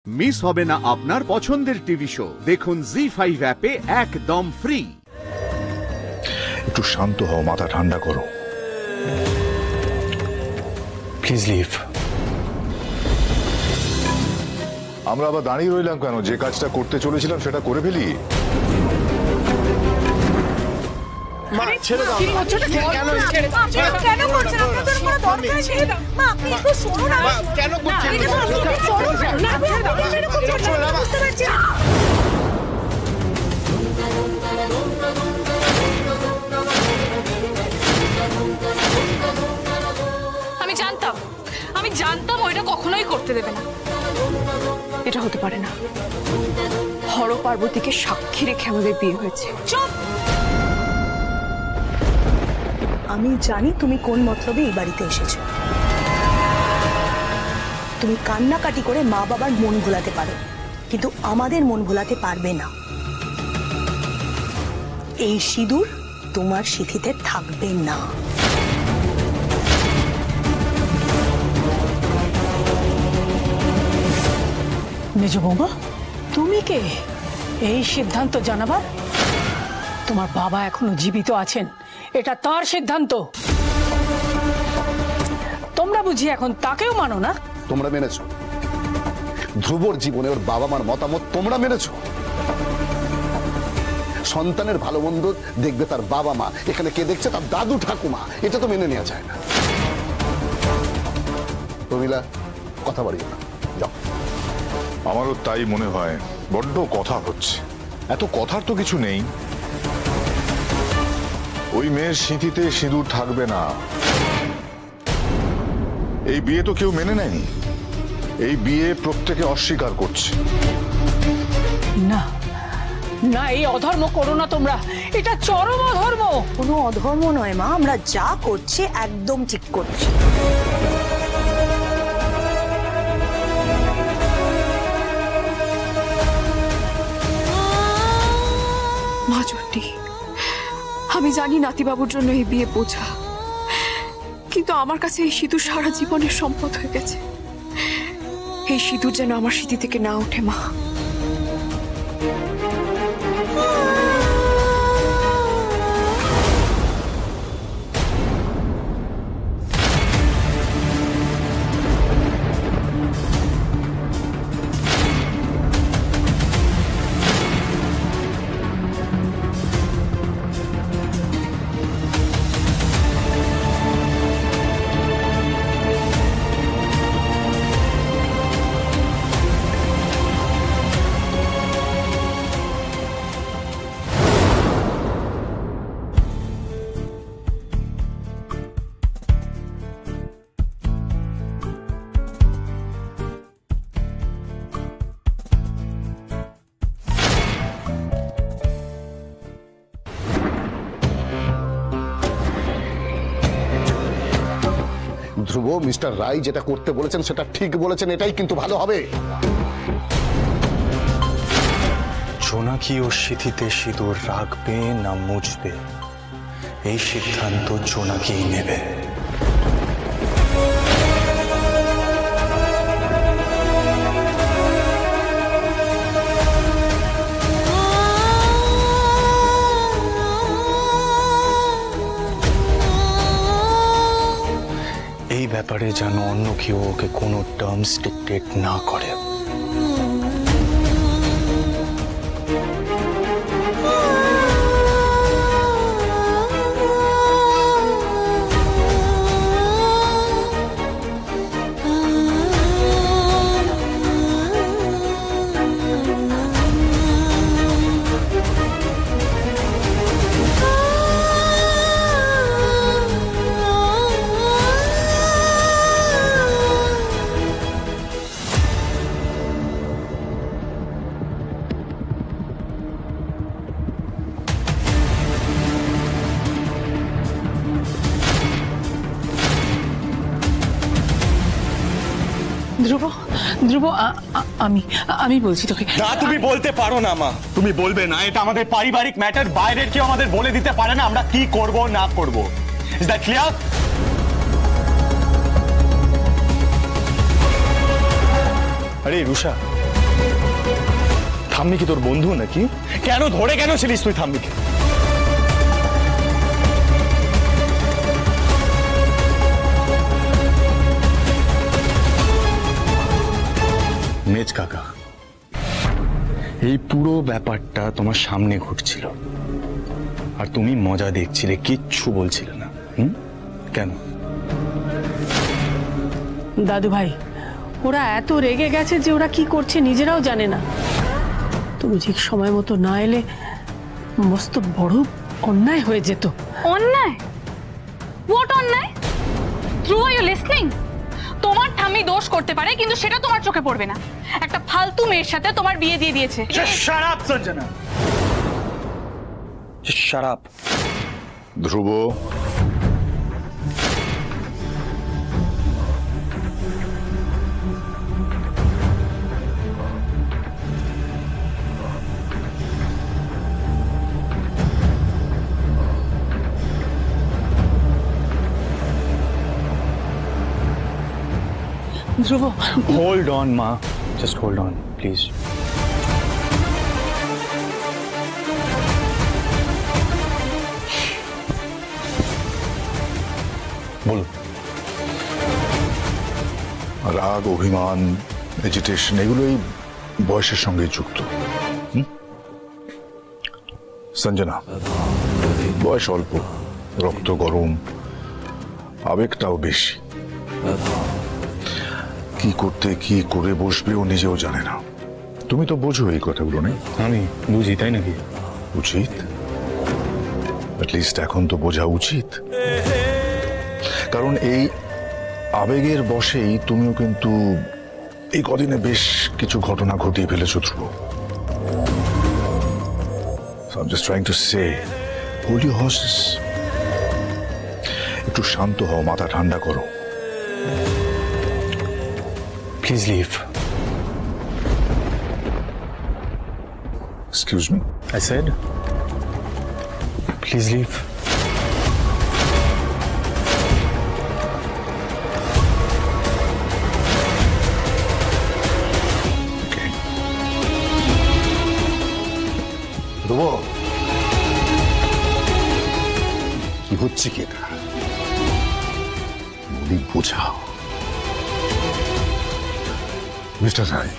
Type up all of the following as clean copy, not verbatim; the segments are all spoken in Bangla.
মিস হবে না আপনার পছন্দের টিভি শো। দেখুন জি5 অ্যাপে একদম ফ্রি। একটু শান্ত হও, মাথা ঠান্ডা করো। Please leave. আমরা আবার দাঁড়িয়ে রইলাম কেন? যে কাজটা করতে চলেছিলাম সেটা করে ফেলি। আমি জানতাম ওইটা কখনোই করতে দেবে না। এটা হতে পারে না। হর পার্বতীকে সাক্ষী রেখে আমাদের বিয়ে হয়েছে। চুপ! আমি জানি তুমি কোন মতলবে এই বাড়িতে এসেছো। তুমি কান্নাকাটি করে মা বাবার মন ভোলাতে পারো, কিন্তু আমাদের মন ভোলাতে পারবে না। এই সিঁদুর তোমার সিঁথিতে থাকবে না। মেজ বৌমা, তুমি কে এই সিদ্ধান্ত জানাবার? তোমার বাবা এখনো জীবিত আছেন, এটা তার সিদ্ধান্ত। তোমরা বুঝি এখন তাকেও মানো না? তোমরা মেনেছো ধ্রুবর জীবনে ওর বাবা মার মতামত, তোমরা মেনেছো। সন্তানের ভালো মন্দ দেখবে তার বাবা মা, এখানে কে দেখছে? তার দাদু ঠাকুমা। এটা তো মেনে নেওয়া যায় না। প্রমিলা, কথা বাড়িও না, যাও। আমারও তাই মনে হয়, বড্ড কথা হচ্ছে। এত কথার তো কিছু নেই। ওই মেয়ের সিঁথিতে সিঁদুর থাকবে না। এই বিয়ে তো কেউ মেনে নেয়নি। এই বিয়ে প্রত্যেকে অস্বীকার করছে। না না, এই অধর্ম করো না তোমরা, এটা চরম অধর্ম। কোনো অধর্ম নয় মা, আমরা যা করছি একদম ঠিক করছি। মা চণ্ডী, আমি জানি নাতিবাবুর জন্য এই বিয়ে বোঝা, কিন্তু আমার কাছে এই সিঁদুর সারা জীবনের সম্পদ হয়ে গেছে। এই সিঁদুর যেন আমার স্মৃতি থেকে না ওঠে মা। ধ্রুব, মিস্টার রায় যেটা করতে বলেছেন সেটা ঠিক বলেছেন, এটাই কিন্তু ভালো হবে। জোনাকি ওর সিঁথিতে সিঁদুর রাখবে না মুছবে, এই সিদ্ধান্ত জোনাকিই নেবে। এই ব্যাপারে যেন অন্য কেউ ওকে কোনো টার্মস ডিক্টেট না করে। ধ্রুব, ধ্রুব, আমি বলছি তোকে। না, তুমি বলতে পারো না মা, তুমি বলবে না। এটা আমাদের পারিবারিক ম্যাটার, বাইরের কেউ আমাদের বলে দিতে পারে না আমরা কি করব না করব। Is that clear? আরে রুষা, থাম্মি কি তোর বন্ধু নাকি? কেন ধরে কেন ছিলিস তুই থাম্মিকে? মেজ কাকা, এই পুরো ব্যাপারটা তোমার সামনে ঘটছিল আর তুমি মজা দেখছিলে, কিচ্ছু বলছিলে না। কেন? দাদু ভাই, ওরা এত রেগে গেছে যে ওরা কি করছে নিজেরাও জানে না। তুমি ঠিক সময় মতো না এলে মস্ত বড় অন্যায় হয়ে যেত। অন্যায়? হোয়াট অন্যায়? ধ্রুব, ইউ লিসনিং? তোমার ঠাম্মি দোষ করতে পারে, কিন্তু সেটা তোমার চোখে পড়বে না। একটা ফালতু মেয়ের সাথে তোমার বিয়ে দিয়ে দিয়েছে। Shut up Sanjana, shut up. Dhruv, Dhruv, hold on মা, জাস্ট হোল্ড অন প্লিজ। বলো। রাগ, অভিমান, এজিটেশন এগুলোই বয়সের সঙ্গে যুক্ত। সঞ্জনা, বয়স অল্প, রক্ত গরম, আবেগটাও বেশি। কি করতে কি করে বসবে ও নিজেও জানে না। তুমি তো বোঝো এই কথাগুলো, নেই? আমি বুঝি, তাই নাকি? উচিত, অ্যাটলিস্ট এখন তো বোঝা উচিত। কারণ এই আবেগের বশেই তুমিও কিন্তু এই কদিনে বেশ কিছু ঘটনা ঘটিয়ে ফেলেছো ধ্রুব। So I'm just trying to say, hold your horses. একটু শান্ত হও, মাথা ঠান্ডা করো। Please leave. Excuse me? I said, please leave. Okay. ধ্রুব, কি হচ্ছে কি এটা? বলি বোঝাও। মিস্টার রায়,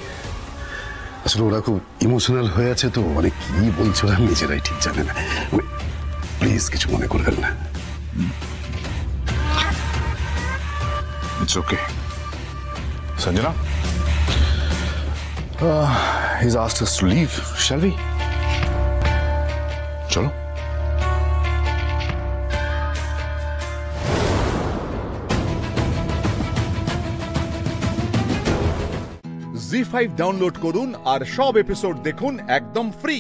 আসলে ওরা খুব ইমোশনাল হয়ে আছে তো, মানে কি বলছে ওরা নিজেরাই ঠিক জানে না। প্লিজ কিছু মনে করবেন না। It's okay. Sanjana? He's asked us to leave, shall we? চলো। জি5 ডাউনলোড করুন আর সব এপিসোড দেখুন একদম ফ্রি।